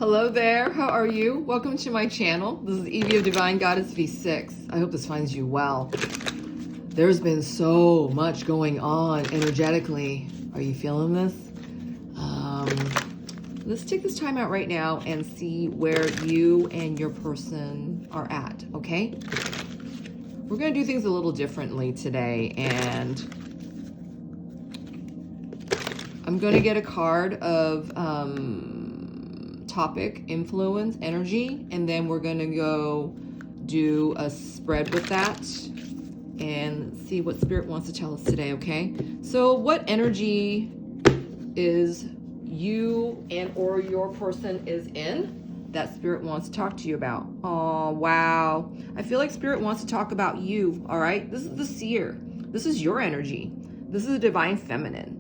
Hello there, how are you? Welcome to my channel. This is Evie of Divine Goddess V6. I hope this finds you well. There's been so much going on energetically. Are you feeling this? Let's take this time out right now and see where you and your person are at, okay? We're gonna do things a little differently today, and I'm gonna get a card of topic, influence, energy, and then we're gonna go do a spread with that and see what Spirit wants to tell us today, okay? So what energy is you and or your person is in that Spirit wants to talk to you about? Oh, wow. I feel like Spirit wants to talk about you, all right? This is the seer. This is your energy. This is the divine feminine,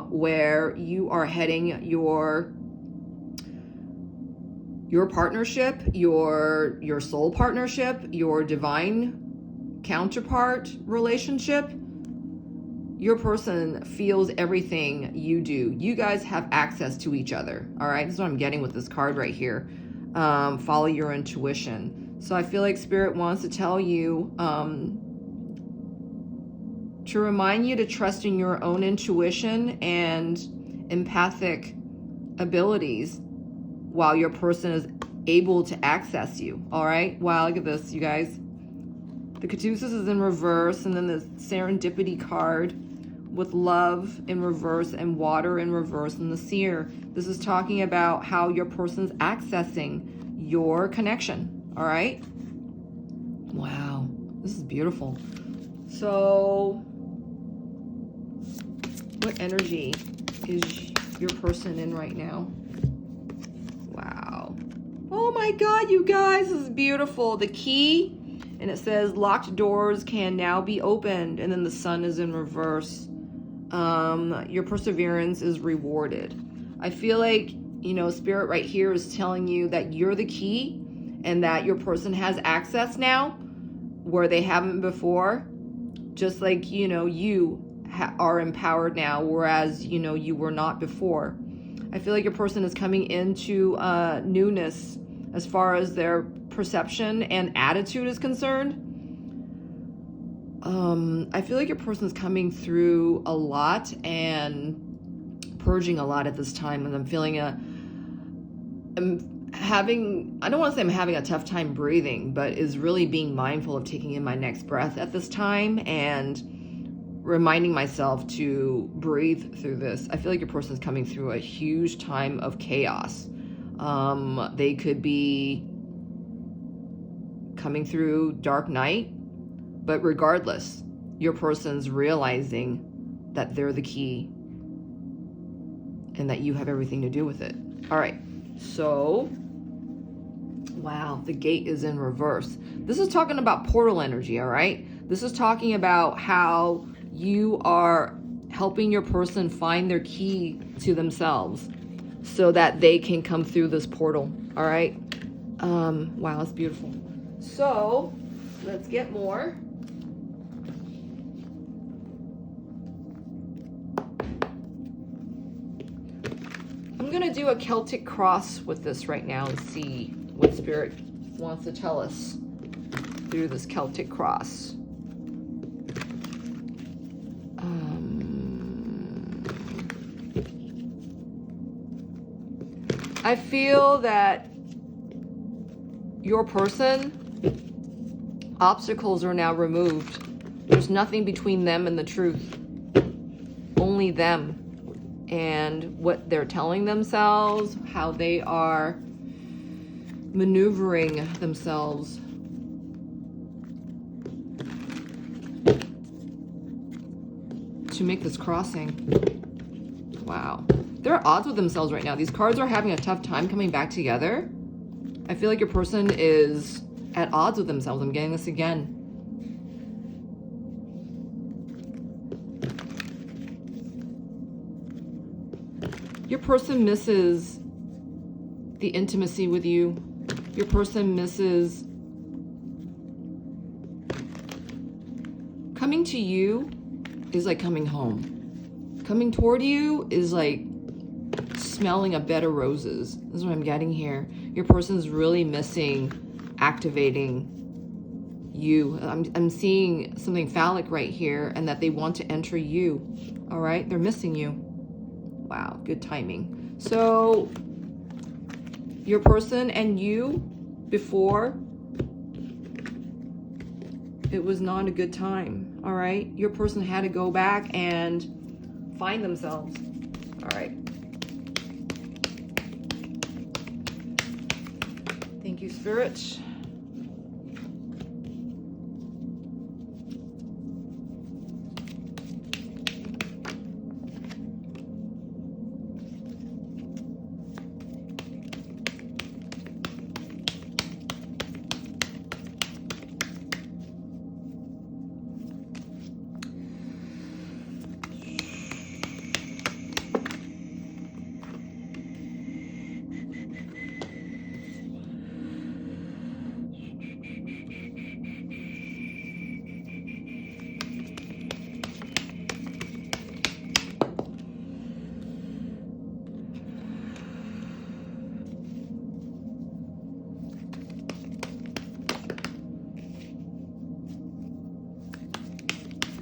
where you are heading your partnership, your soul partnership, your divine counterpart relationship. Your person feels everything you do. You guys have access to each other, all right? This is what I'm getting with this card right here. Follow your intuition. So I feel like Spirit wants to tell you, to remind you to trust in your own intuition and empathic abilities while your person is able to access you, all right? Wow, look at this, you guys. The Caduceus is in reverse, and then the Serendipity card with love in reverse and water in reverse, and the Seer. This is talking about how your person's accessing your connection, all right? Wow, this is beautiful. So, what energy is your person in right now? Wow. Oh my God, you guys, this is beautiful. The key, and it says locked doors can now be opened, and then the sun is in reverse. Your perseverance is rewarded. I feel like, you know, Spirit right here is telling you that you're the key and that your person has access now where they haven't before. Just like, you know, you are empowered now, whereas, you know, you were not before. I feel like your person is coming into newness as far as their perception and attitude is concerned. I feel like your person is coming through a lot and purging a lot at this time, and I'm feeling I don't want to say I'm having a tough time breathing, but is really being mindful of taking in my next breath at this time and reminding myself to breathe through this. I feel like your person is coming through a huge time of chaos. They could be coming through dark night, but regardless, your person's realizing that they're the key and that you have everything to do with it. All right, so, wow, the gate is in reverse. This is talking about portal energy, all right? This is talking about how you are helping your person find their key to themselves so that they can come through this portal, all right? Wow, it's beautiful. So, let's get more. I'm gonna do a Celtic cross with this right now and see what Spirit wants to tell us through this Celtic cross. I feel that your person, obstacles are now removed. There's nothing between them and the truth. Only them and what they're telling themselves, how they are maneuvering themselves. To make this crossing. Wow. They're at odds with themselves right now. These cards are having a tough time coming back together. I feel like your person is at odds with themselves. I'm getting this again. Your person misses the intimacy with you. Your person misses coming to you is like coming home. Coming toward you is like smelling a bed of roses. This is what I'm getting here. Your person's really missing activating you. I'm seeing something phallic right here, and that they want to enter you. All right, they're missing you. Wow, good timing. So your person and you, before, it was not a good time. All right, your person had to go back and find themselves. All right. Thank you, Spirit.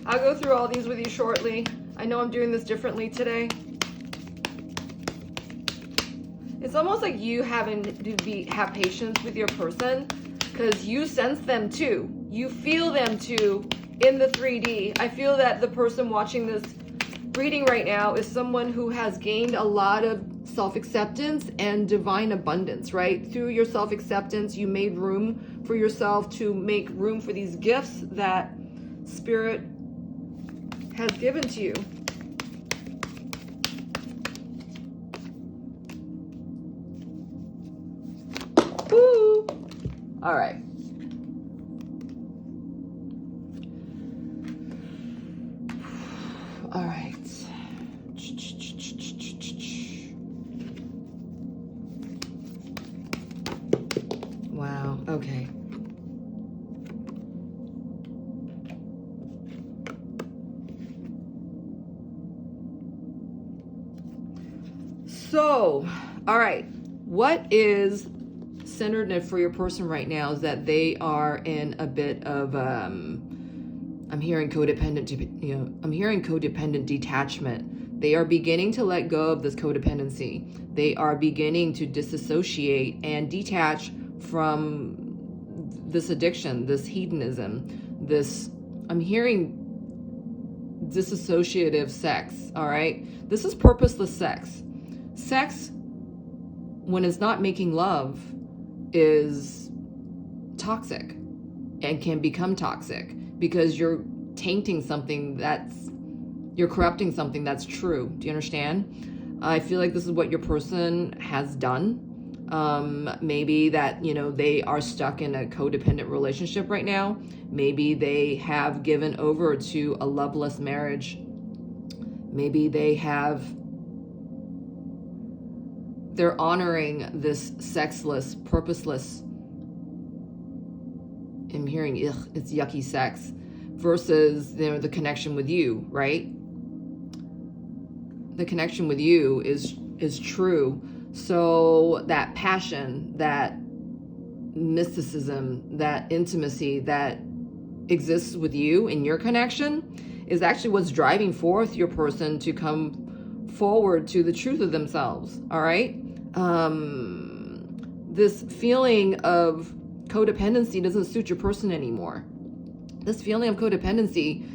I'll go through all these with you shortly. I know I'm doing this differently today. It's almost like you having to have patience with your person, because you sense them too. You feel them too in the 3D. I feel that the person watching this reading right now is someone who has gained a lot of self-acceptance and divine abundance, right? Through your self-acceptance, you made room for yourself to make room for these gifts that Spirit has given to you. Woo! All right. All right. Wow. Okay. So, all right, what is centeredness for your person right now is that they are in a bit of, I'm hearing codependent, I'm hearing codependent detachment. They are beginning to let go of this codependency. They are beginning to disassociate and detach from this addiction, this hedonism, this, I'm hearing disassociative sex, all right? This is purposeless sex. Sex, when it's not making love, is toxic and can become toxic because you're tainting something you're corrupting something that's true. Do you understand? I feel like this is what your person has done. Maybe that, they are stuck in a codependent relationship right now. Maybe they have given over to a loveless marriage. Maybe they're honoring this sexless, purposeless, I'm hearing, it's yucky sex, versus, the connection with you, right? The connection with you is true. So that passion, that mysticism, that intimacy that exists with you in your connection is actually what's driving forth your person to come forward to the truth of themselves, all right? This feeling of codependency doesn't suit your person anymore. This feeling of codependency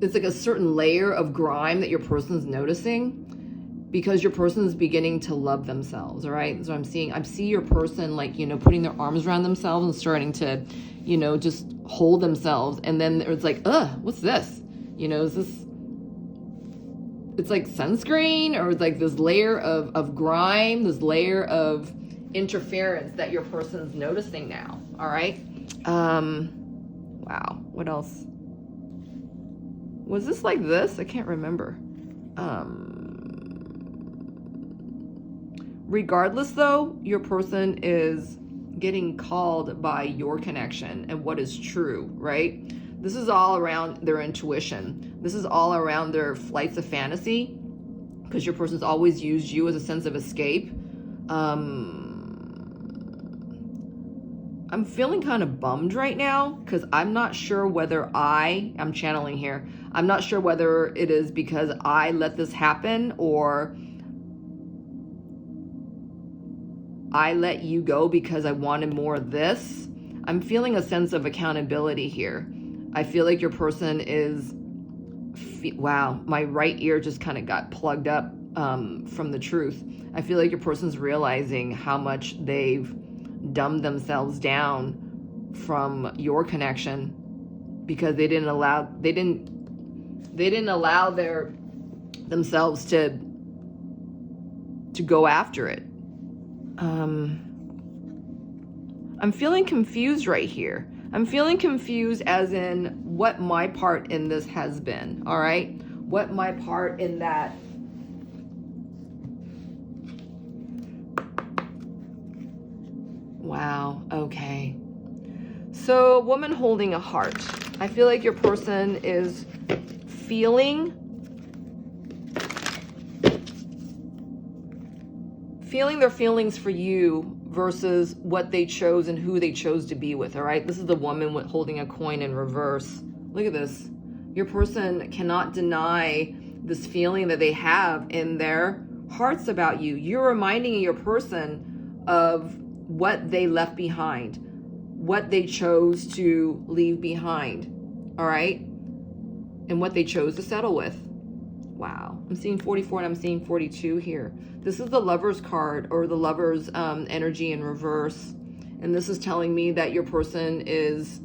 it's like a certain layer of grime that your person's noticing because your person is beginning to love themselves, all right? So I'm seeing. I see your person like, putting their arms around themselves and starting to, just hold themselves. And then it's like, what's this? Is this, it's like sunscreen, or it's like this layer of grime, this layer of interference that your person's noticing now. All right. Wow. What else? Was this like this? I can't remember. Regardless though, your person is getting called by your connection and what is true, right? This is all around their intuition. This is all around their flights of fantasy because your person's always used you as a sense of escape. I'm feeling kind of bummed right now because I'm not sure whether I'm channeling here. I'm not sure whether it is because I let this happen or I let you go because I wanted more of this. I'm feeling a sense of accountability here. I feel like your person is, wow, my right ear just kind of got plugged up from the truth. I feel like your person's realizing how much they've dumbed themselves down from your connection because they didn't allow themselves to go after it. I'm feeling confused right here. I'm feeling confused as in what my part in this has been, all right? What my part in that. Wow, okay. So, a woman holding a heart. I feel like your person is feeling their feelings for you versus what they chose and who they chose to be with, all right? This is the woman holding a coin in reverse. Look at this. Your person cannot deny this feeling that they have in their hearts about you. You're reminding your person of what they left behind, what they chose to leave behind, all right? And what they chose to settle with. Wow, I'm seeing 44 and I'm seeing 42 here. This is the Lover's card, or the Lover's energy in reverse. And this is telling me that your person is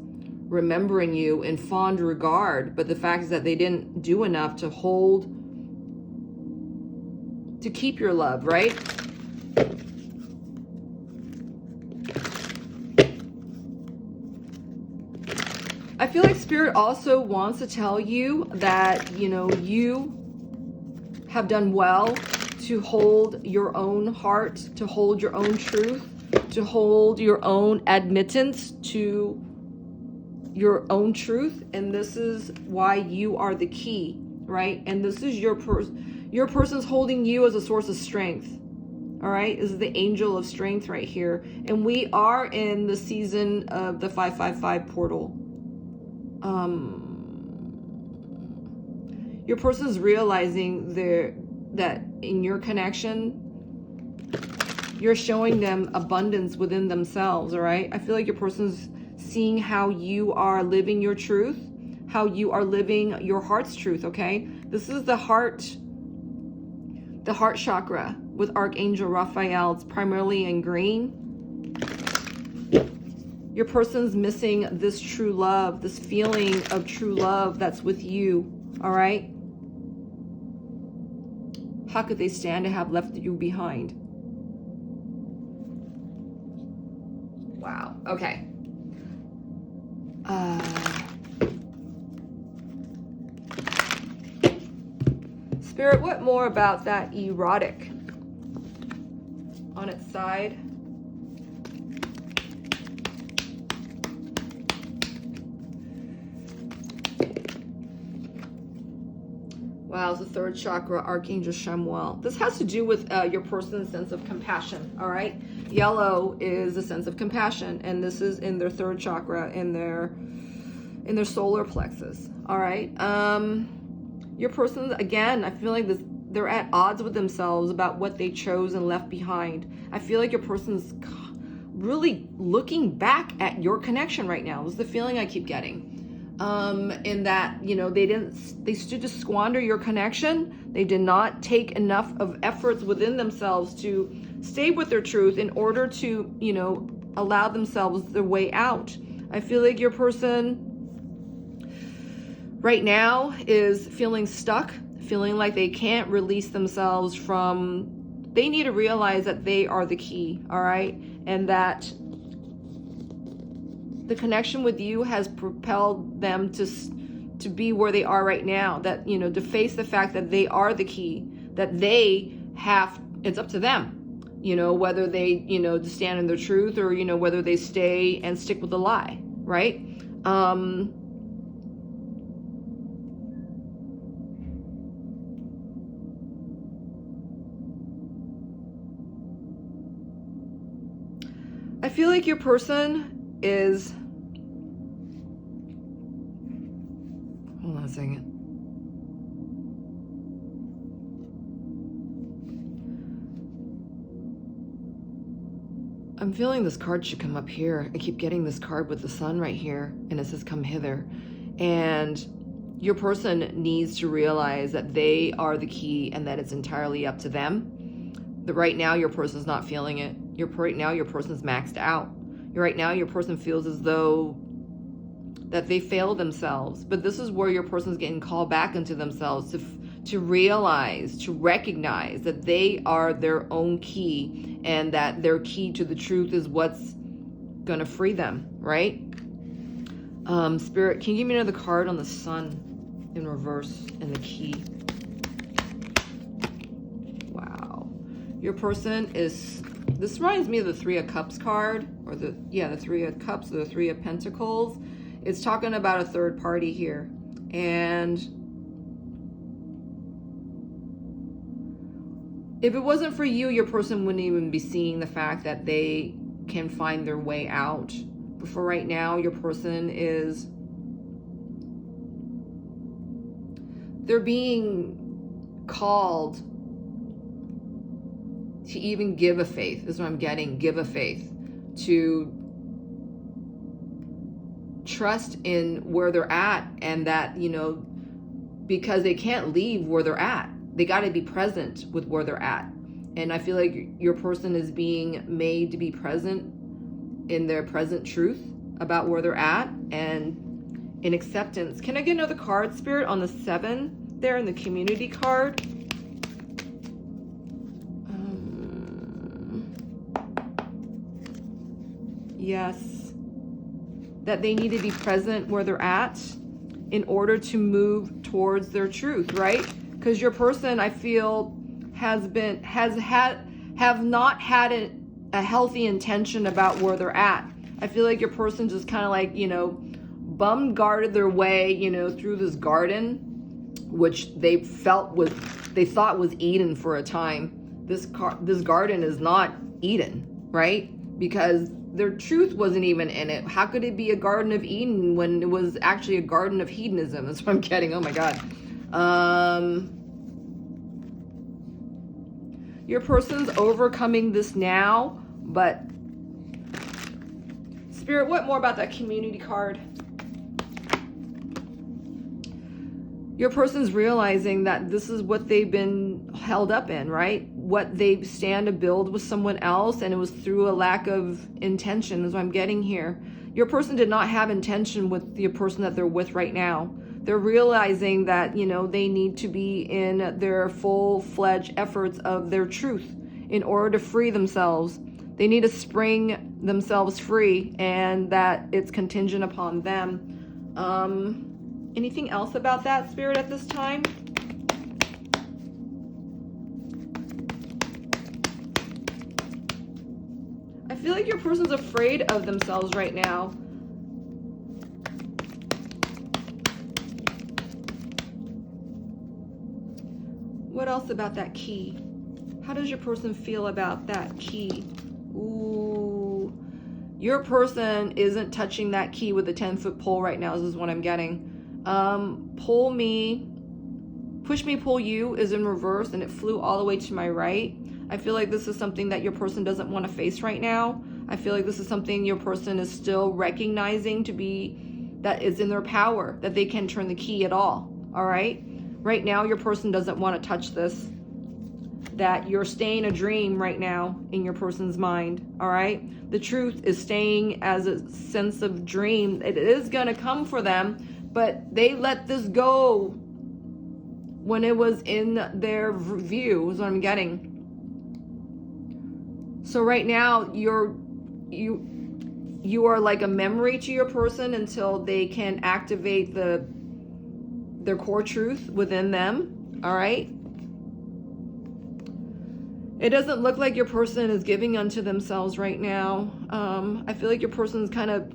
remembering you in fond regard, but the fact is that they didn't do enough to keep your love, right? I feel like Spirit also wants to tell you that, you have done well to hold your own heart, to hold your own truth, to hold your own admittance to your own truth. And this is why you are the key, right? And this is your person's holding you as a source of strength. All right, this is the angel of strength right here. And we are in the season of the 555 portal. Your person is realizing that in your connection, you're showing them abundance within themselves, all right? I feel like your person's seeing how you are living your truth, how you are living your heart's truth, okay? This is the heart chakra with Archangel Raphael. It's primarily in green. Your person's missing this true love, this feeling of true love that's with you, all right? How could they stand to have left you behind? Wow, okay. Spirit, what more about that erotic on its side? Wow, it's the third chakra, Archangel Chamuel. This has to do with your person's sense of compassion, all right? Yellow is a sense of compassion, and this is in their third chakra, in their solar plexus, all right? Your person, again, I feel like they're at odds with themselves about what they chose and left behind. I feel like your person's really looking back at your connection right now. This is the feeling I keep getting. In that, they stood to squander your connection. They did not take enough of efforts within themselves to stay with their truth in order to, allow themselves their way out. I feel like your person right now is feeling stuck, feeling like they can't release themselves from, they need to realize that they are the key, all right? And that the connection with you has propelled them to be where they are right now. That, to face the fact that they are the key, that they have, it's up to them, whether they, to stand in their truth or, whether they stay and stick with the lie, right? I feel like your person is, hold on a second. I'm feeling this card should come up here. I keep getting this card with the sun right here, and it says come hither. And your person needs to realize that they are the key and that it's entirely up to them. Right now, your person's not feeling it. Right now, your person's maxed out. Right now, your person feels as though that they failed themselves. But this is where your person's getting called back into themselves to realize, to recognize that they are their own key and that their key to the truth is what's going to free them, right? Spirit, can you give me another card on the sun in reverse and the key? Wow. Your person is, this reminds me of the Three of Cups card, or the Three of Cups or the Three of Pentacles. It's talking about a third party here. And if it wasn't for you, your person wouldn't even be seeing the fact that they can find their way out. But for right now, your person is, they're being called to even give a faith, is what I'm getting, give a faith, to trust in where they're at, and that, you know, because they can't leave where they're at. They got to be present with where they're at. And I feel like your person is being made to be present in their present truth about where they're at and in acceptance. Can I get another card, Spirit, on the 7 there in the community card? Yes. That they need to be present where they're at in order to move towards their truth, right? Because your person, I feel, have not had a healthy intention about where they're at. I feel like your person just kind of like, you know, bum guarded their way, you know, through this garden, which they thought was Eden for a time. This garden is not Eden, right? Because their truth wasn't even in it. How could it be a garden of Eden when it was actually a garden of hedonism? That's what I'm getting. Oh my God. Your person's overcoming this now, but Spirit, what more about that community card? Your person's realizing that this is what they've been held up in, right? What they stand to build with someone else, and it was through a lack of intention, is what I'm getting here. Your person did not have intention with the person that they're with right now. They're realizing that, you know, they need to be in their full-fledged efforts of their truth in order to free themselves. They need to spring themselves free, and that it's contingent upon them. Anything else about that, Spirit, at this time? I feel like your person's afraid of themselves right now. What else about that key? How does your person feel about that key? Ooh. Your person isn't touching that key with a 10-foot pole right now. This is what I'm getting. Pull me, push me, pull you is in reverse, and it flew all the way to my right. I feel like this is something that your person doesn't want to face right now. I feel like this is something your person is still recognizing to be, that is in their power, that they can turn the key at all right? Right now, your person doesn't want to touch this. That you're staying a dream right now in your person's mind, all right? The truth is staying as a sense of dream. It is going to come for them, but they let this go when it was in their view, is what I'm getting. So right now, you are like a memory to your person until they can activate their core truth within them, all right? It doesn't look like your person is giving unto themselves right now. I feel like your person's kind of,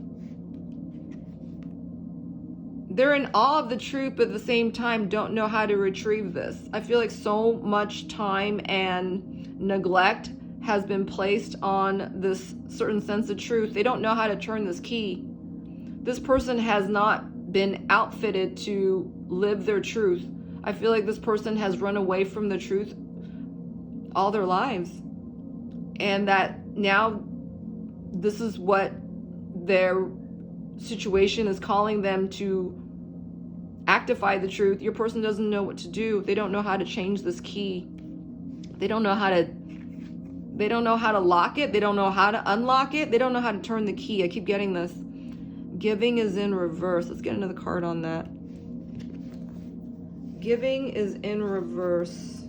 they're in awe of the truth, but at the same time don't know how to retrieve this. I feel like so much time and neglect has been placed on this certain sense of truth. They don't know how to turn this key. This person has not been outfitted to live their truth. I feel like this person has run away from the truth all their lives. And that now this is what their situation is calling them to actify the truth. Your person doesn't know what to do. They don't know how to change this key. They don't know how to lock it. They don't know how to unlock it. They don't know how to turn the key. I keep getting this. Giving is in reverse. Let's get another card on that. Giving is in reverse.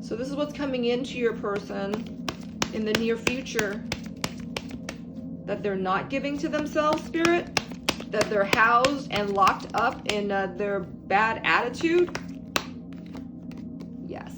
So this is what's coming into your person in the near future. That they're not giving to themselves, Spirit. That they're housed and locked up in their bad attitude. Yes.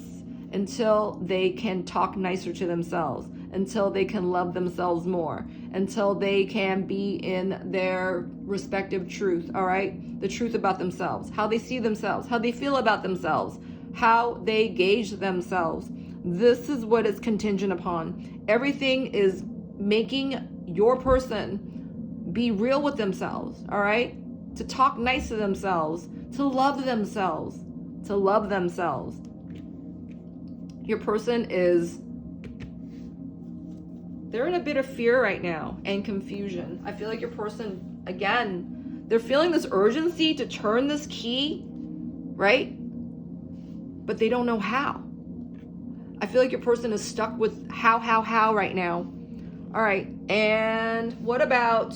Until they can talk nicer to themselves. Until they can love themselves more. Until they can be in their respective truth, all right? The truth about themselves. How they see themselves. How they feel about themselves. How they gauge themselves. This is what it's contingent upon. Everything is making your person be real with themselves, all right? To talk nice to themselves, to love themselves, to love themselves. Your person they're in a bit of fear right now and confusion. I feel like your person, again, they're feeling this urgency to turn this key, right? But they don't know how. I feel like your person is stuck with how right now. All right, and what about,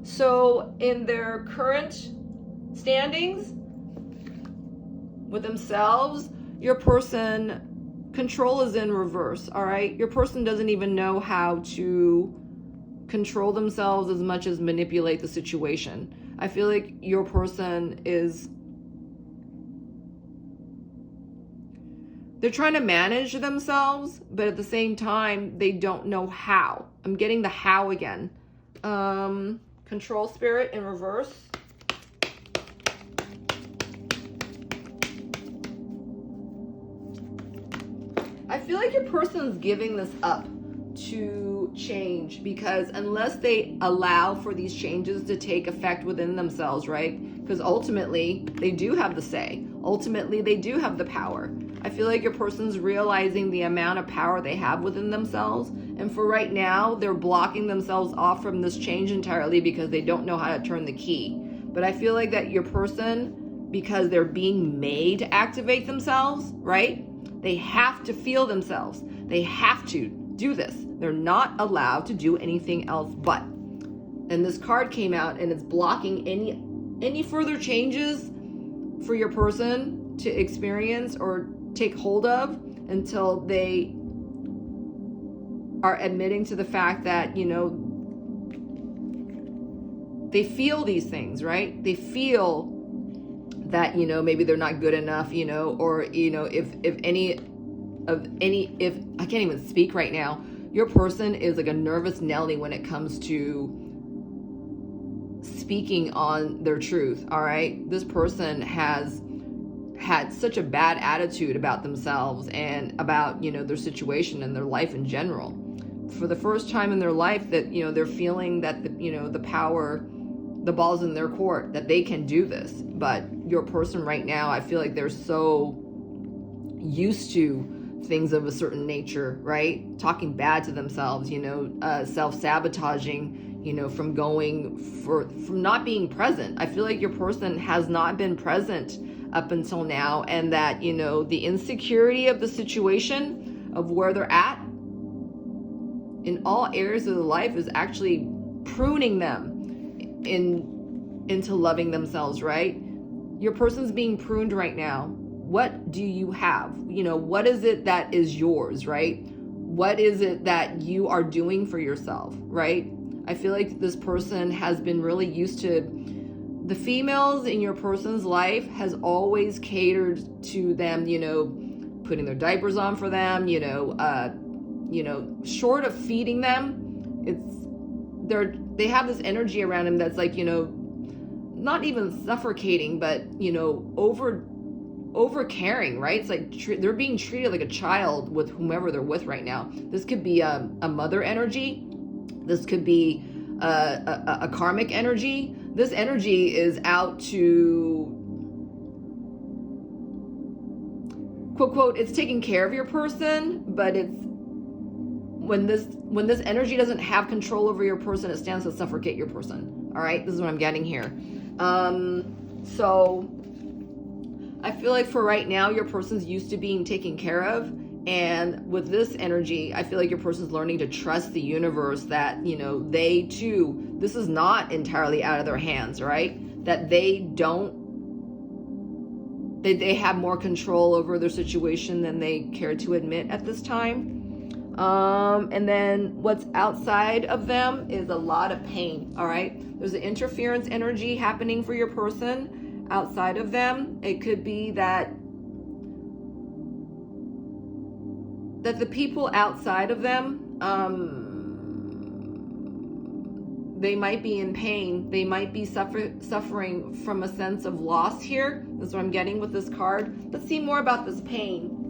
so in their current standings with themselves, your person, control is in reverse, all right? Your person doesn't even know how to control themselves as much as manipulate the situation. I feel like your person they're trying to manage themselves, but at the same time, they don't know how. I'm getting the how again. Control, Spirit, in reverse. I feel like your person's giving this up to change, because unless they allow for these changes to take effect within themselves, right? Because ultimately, they do have the say. Ultimately, they do have the power. I feel like your person's realizing the amount of power they have within themselves. And for right now, they're blocking themselves off from this change entirely because they don't know how to turn the key. But I feel like that your person, because they're being made to activate themselves, right? They have to feel themselves. They have to do this. They're not allowed to do anything else but. And this card came out and it's blocking any further changes for your person to experience or take hold of until they are admitting to the fact that, they feel these things, right? They feel that, maybe they're not good enough, or, if I can't even speak right now, your person is like a nervous Nelly when it comes to speaking on their truth, all right? This person has had such a bad attitude about themselves and about, their situation and their life in general. For the first time in their life that, they're feeling that, the power, the ball's in their court, that they can do this. But your person right now, I feel like they're so used to things of a certain nature, right? Talking bad to themselves, self-sabotaging, from not being present. I feel like your person has not been present up until now, and that, the insecurity of the situation of where they're at in all areas of their life is actually pruning them into loving themselves, right? Your person's being pruned right now. What do you have? What is it that is yours, right? What is it that you are doing for yourself, right? I feel like this person has been really used to, the females in your person's life has always catered to them, putting their diapers on for them, short of feeding them. They have this energy around them that's like, not even suffocating, but, over caring, right? It's like they're being treated like a child with whomever they're with right now. This could be a mother energy. This could be a karmic energy. This energy is out to, quote, quote, it's taking care of your person, but it's when this energy doesn't have control over your person, it stands to suffocate your person. All right, this is what I'm getting here. So I feel like for right now, your person's used to being taken care of. And with this energy, I feel like your person's learning to trust the universe that, you know, they too, this is not entirely out of their hands, right? That they have more control over their situation than they care to admit at this time. And then what's outside of them is a lot of pain, all right? There's an interference energy happening for your person outside of them. It could be that the people outside of them, they might be in pain. They might be suffering from a sense of loss here. That's what I'm getting with this card. Let's see more about this pain.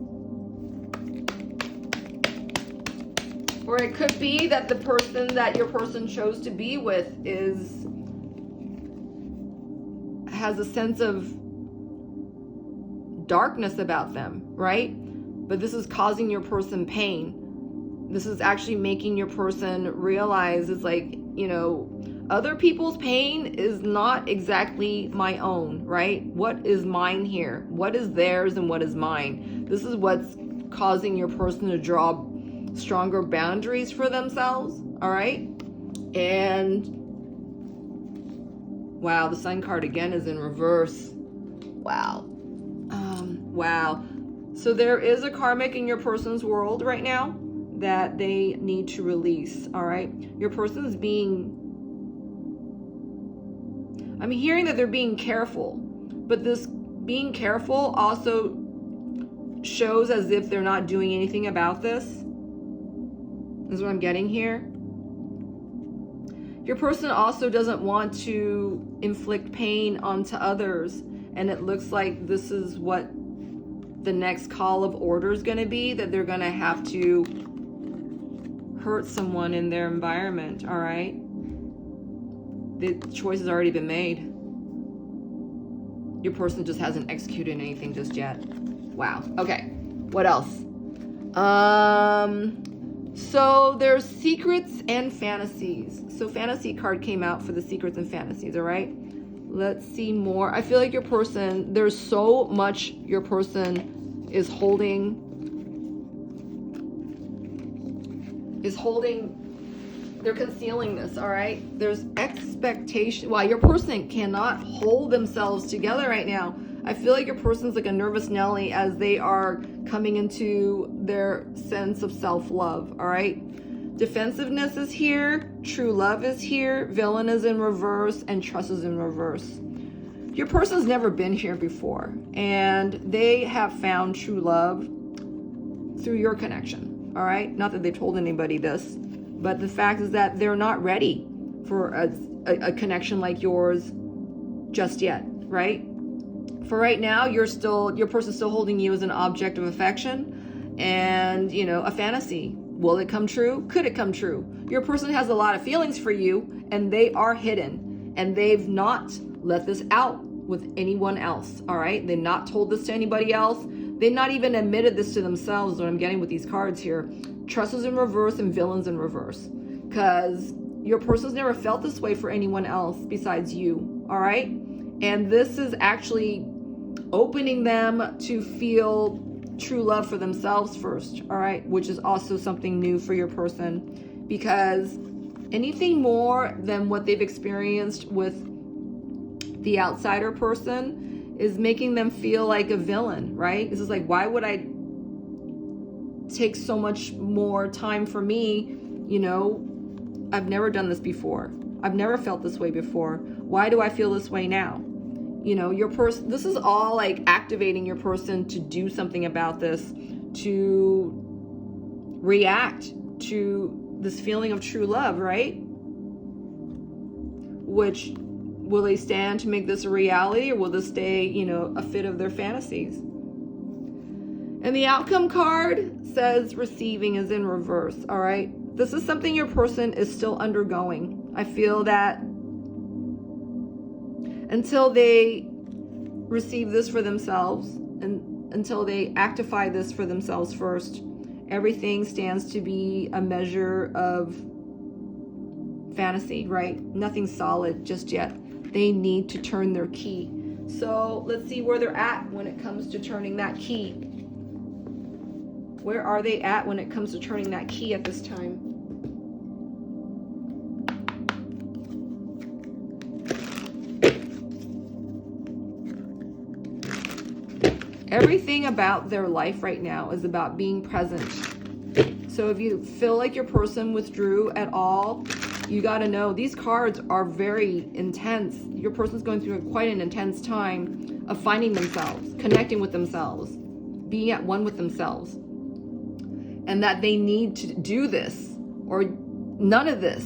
Or it could be that the person that your person chose to be with has a sense of darkness about them, right? But this is causing your person pain. This is actually making your person realize it's like, you know, other people's pain is not exactly my own, right? What is mine here? What is theirs and what is mine? This is what's causing your person to draw stronger boundaries for themselves, all right? And wow, the Sun card again is in reverse. Wow. Wow. So there is a karmic in your person's world right now that they need to release, all right? Your person's I'm hearing that they're being careful, but this being careful also shows as if they're not doing anything about this. This is what I'm getting here. Your person also doesn't want to inflict pain onto others, and it looks like this is what the next call of order is going to be, that they're going to have to hurt someone in their environment, all right? The choice has already been made. Your person just hasn't executed anything just yet. Wow. Okay. What else? So there's secrets and fantasies. So fantasy card came out for the secrets and fantasies, all right? Let's see more. I feel like your person, there's so much your person is holding, they're concealing this, all right? There's expectation. Wow, your person cannot hold themselves together right now. I feel like your person's like a nervous Nelly as they are coming into their sense of self-love, all right? Defensiveness is here, true love is here, villain is in reverse, and trust is in reverse. Your person's never been here before, and they have found true love through your connection, all right? Not that they've told anybody this, but the fact is that they're not ready for a connection like yours just yet, right? For right now, your person's still holding you as an object of affection and, you know, a fantasy. Will it come true? Could it come true? Your person has a lot of feelings for you, and they are hidden, and they've not let this out with anyone else, all right? They've not told this to anybody else. They've not even admitted this to themselves, what I'm getting with these cards here. Trust is in reverse and villains in reverse, because your person's never felt this way for anyone else besides you, all right? And this is actually opening them to feel true love for themselves first, all right? Which is also something new for your person, because anything more than what they've experienced with the outsider person is making them feel like a villain, right? This is like, why would I take so much more time for me? You know, I've never done this before. I've never felt this way before. Why do I feel this way now? You know, your person, this is all like activating your person to do something about this, to react to this feeling of true love, right? Which, will they stand to make this a reality, or will this stay, you know, a fit of their fantasies? And the outcome card says receiving is in reverse, all right? This is something your person is still undergoing. I feel that until they receive this for themselves and until they actify this for themselves first, everything stands to be a measure of fantasy, right? Nothing solid just yet. They need to turn their key. So let's see where they're at when it comes to turning that key. Where are they at when it comes to turning that key at this time? Everything about their life right now is about being present. So if you feel like your person withdrew at all, you got to know these cards are very intense. Your person's going through quite an intense time of finding themselves, connecting with themselves, being at one with themselves. And that they need to do this, or none of this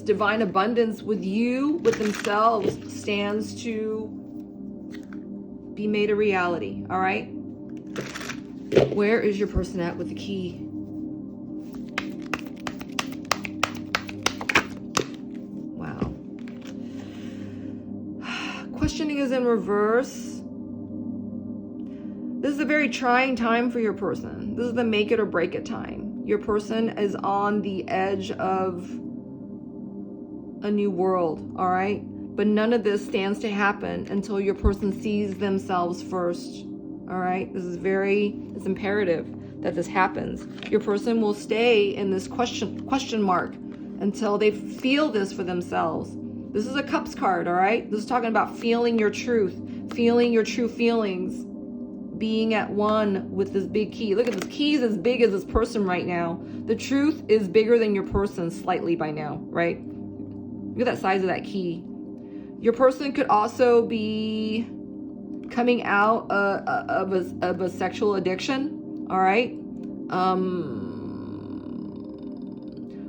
divine abundance with you, with themselves, stands to be made a reality, all right? Where is your person at with the key? Wow. Questioning is in reverse. This is a very trying time for your person. This is the make it or break it time. Your person is on the edge of a new world, all right? But none of this stands to happen until your person sees themselves first, all right? It's imperative that this happens. Your person will stay in this question mark until they feel this for themselves. This is a Cups card, all right? This is talking about feeling your truth, feeling your true feelings, being at one with this big key. Look at this key is as big as this person right now. The truth is bigger than your person slightly by now, right? Look at that size of that key. Your person could also be coming out of a sexual addiction, all right?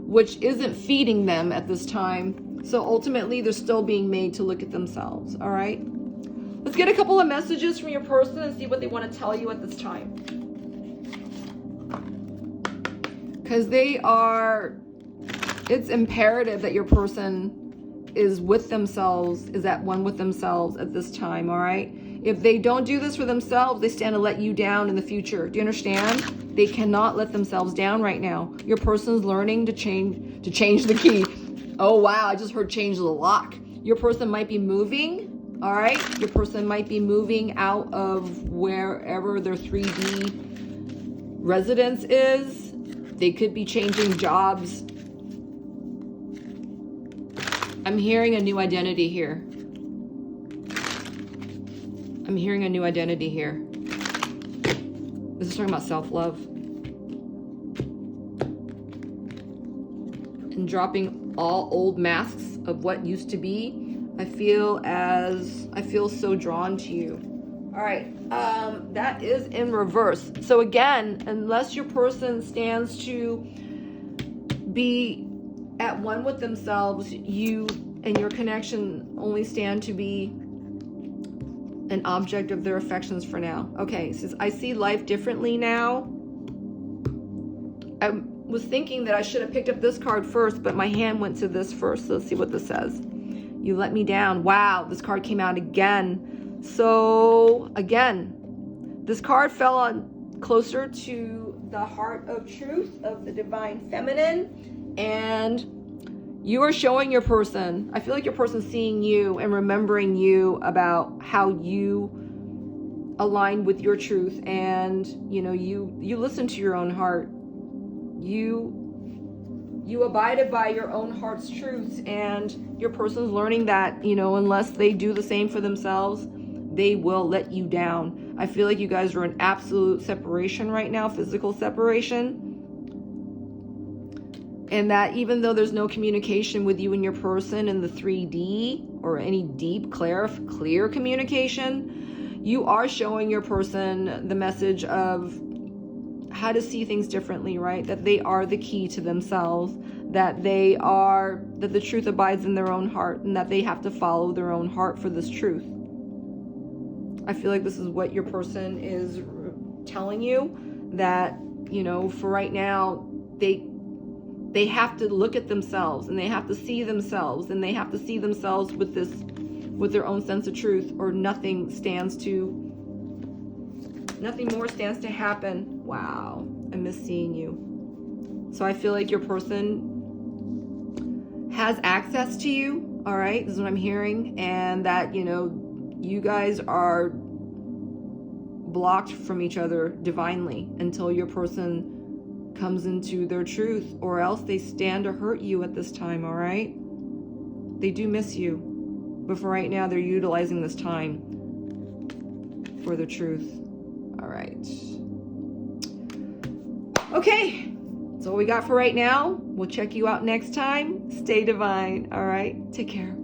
Which isn't feeding them at this time. So ultimately, they're still being made to look at themselves, all right? Let's get a couple of messages from your person and see what they want to tell you at this time. Because it's imperative that your person is with themselves, is at one with themselves at this time, all right? If they don't do this for themselves, they stand to let you down in the future. Do you understand? They cannot let themselves down right now. Your person's learning to change the key. Oh, wow, I just heard change the lock. Your person might be moving. All right, your person might be moving out of wherever their 3D residence is. They could be changing jobs. I'm hearing a new identity here. I'm hearing a new identity here. This is talking about self-love. And dropping all old masks of what used to be. I feel so drawn to you. All right, that is in reverse. So again, unless your person stands to be at one with themselves, you and your connection only stand to be an object of their affections for now. Okay, since I see life differently now. I was thinking that I should have picked up this card first, but my hand went to this first. So let's see what this says. You let me down. Wow, this card came out again. So again, this card fell on closer to the heart of truth of the divine feminine, and you are showing your person. I feel like your person's seeing you and remembering you about how you align with your truth, and you listen to your own heart. You abided by your own heart's truths, and your person's learning that, unless they do the same for themselves, they will let you down. I feel like you guys are in absolute separation right now, physical separation. And that even though there's no communication with you and your person in the 3D or any deep, clear communication, you are showing your person the message of how to see things differently, right? That they are the key to themselves, that the truth abides in their own heart, and that they have to follow their own heart for this truth. I feel like this is what your person is telling you, that, you know, for right now, they have to look at themselves, and they have to see themselves, and they have to see themselves with their own sense of truth, or nothing more stands to happen. Wow, I miss seeing you. So I feel like your person has access to you, all right? This is what I'm hearing. And that, you know, you guys are blocked from each other divinely until your person comes into their truth, or else they stand to hurt you at this time, all right? They do miss you, but for right now, they're utilizing this time for the truth. All right. Okay, that's all we got for right now. We'll check you out next time. Stay divine, all right? Take care.